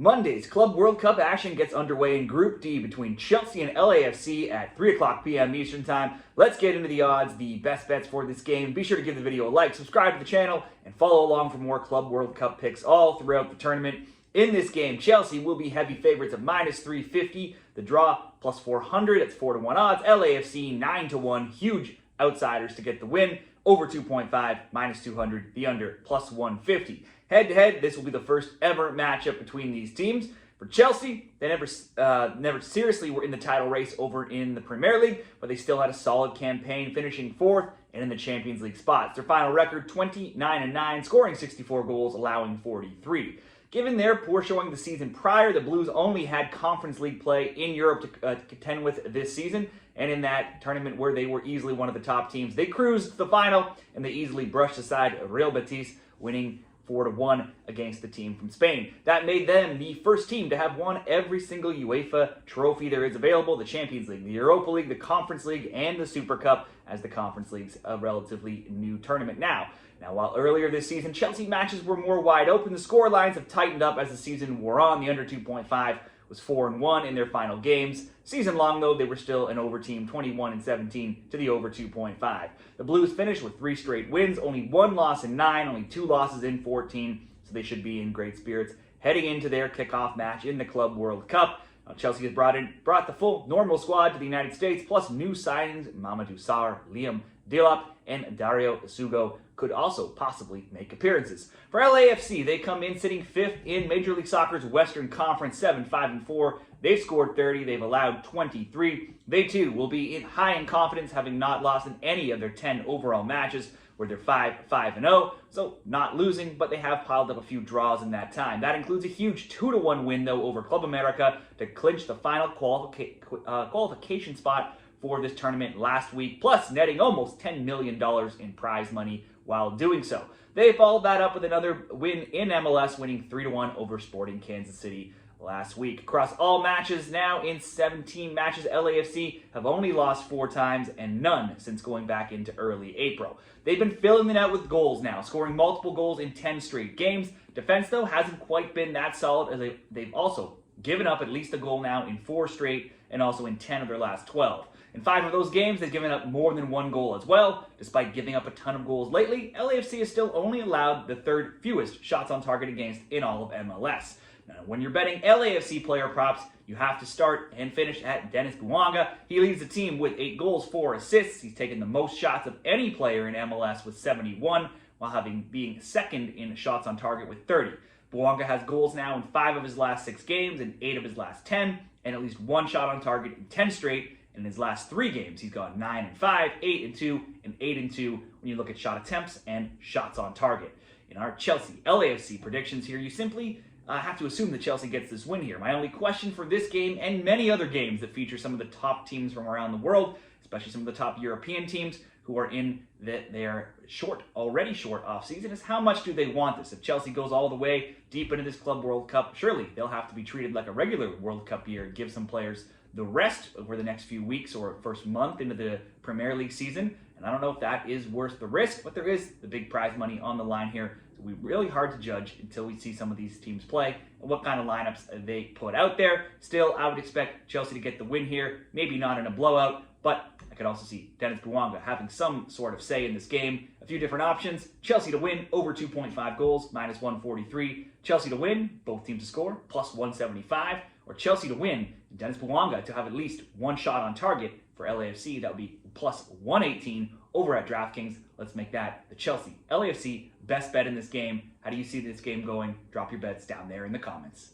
Monday's Club World Cup action gets underway in Group D between Chelsea and LAFC at 3 o'clock p.m. Eastern Time. Let's get into the odds, the best bets for this game. Be sure to give the video a like, subscribe to the channel, and follow along for more Club World Cup picks all throughout the tournament. In this game, Chelsea will be heavy favorites of -350. The draw, plus 400. It's 4-1 odds. LAFC, 9-1. Huge outsiders to get the win. Over 2.5, -200. The under, plus 150. Head-to-head, this will be the first ever matchup between these teams. For Chelsea, they never seriously were in the title race over in the Premier League, but they still had a solid campaign, finishing 4th and in the Champions League spots. Their final record, 29-9, scoring 64 goals, allowing 43. Given their poor showing the season prior, the Blues only had Conference League play in Europe to contend with this season, and in that tournament where they were easily one of the top teams, they cruised to the final, and they easily brushed aside Real Betis, winning 4-1 against the team from Spain. That made them the first team to have won every single UEFA trophy there is available: the Champions League, the Europa League, the Conference League, and the Super Cup, as the Conference League's a relatively new tournament now. While earlier this season, Chelsea matches were more wide open, the score lines have tightened up as the season wore on. The under 2.5 was 4-1 in their final games. Season long, though, they were still an over team, 21-17 to the over 2.5. The Blues finished with 3 straight wins, only 1 loss in 9, only 2 losses in 14, so they should be in great spirits heading into their kickoff match in the Club World Cup. Chelsea has brought the full normal squad to the United States, plus new signings: Mamadou Sarr, Liam Delap, and Dario Sugo could also possibly make appearances. For LAFC, they come in sitting 5th in Major League Soccer's Western Conference, 7-5-4. They've scored 30, they've allowed 23. They too will be high in confidence, having not lost in any of their 10 overall matches, where they're 5-5-0, so not losing, but they have piled up a few draws in that time. That includes a huge 2-1 win, though, over Club America to clinch the final qualification spot for this tournament last week, plus netting almost $10 million in prize money while doing so. They followed that up with another win in MLS, winning 3-1 over Sporting Kansas City last week. Across all matches now, in 17 matches, LAFC have only lost 4 times and none since going back into early April. They've been filling it out with goals now, scoring multiple goals in 10 straight games. Defense, though, hasn't quite been that solid, as they've also given up at least a goal now in 4 straight and also in 10 of their last 12. In 5 of those games, they've given up more than 1 goal as well. Despite giving up a ton of goals lately, LAFC has still only allowed the 3rd fewest shots on target against in all of MLS. Now, when you're betting LAFC player props, you have to start and finish at Denis Bouanga. He leads the team with 8 goals, 4 assists. He's taken the most shots of any player in MLS with 71, while being 2nd in shots on target with 30. Bouanga has goals now in 5 of his last 6 games and 8 of his last 10, and at least 1 shot on target in 10 straight. In his last 3 games, he's gone 9-5, 8-2, and 8-2 when you look at shot attempts and shots on target. In our Chelsea LAFC predictions here, you simply have to assume that Chelsea gets this win here. My only question for this game and many other games that feature some of the top teams from around the world, especially some of the top European teams who are in their already short offseason, is how much do they want this? If Chelsea goes all the way deep into this Club World Cup, surely they'll have to be treated like a regular World Cup year, give some players the rest over the next few weeks or first month into the Premier League season. And I don't know if that is worth the risk, but there is the big prize money on the line here. So we're really hard to judge until we see some of these teams play and what kind of lineups they put out there. Still, I would expect Chelsea to get the win here, maybe not in a blowout, but I could also see Denis Bouanga having some sort of say in this game. A few different options: Chelsea to win, over 2.5 goals, -143. Chelsea to win, both teams to score, +175. Or Chelsea to win, Denis Bouanga to have at least 1 shot on target for LAFC. That would be +118 over at DraftKings. Let's make that the Chelsea LAFC best bet in this game. How do you see this game going? Drop your bets down there in the comments.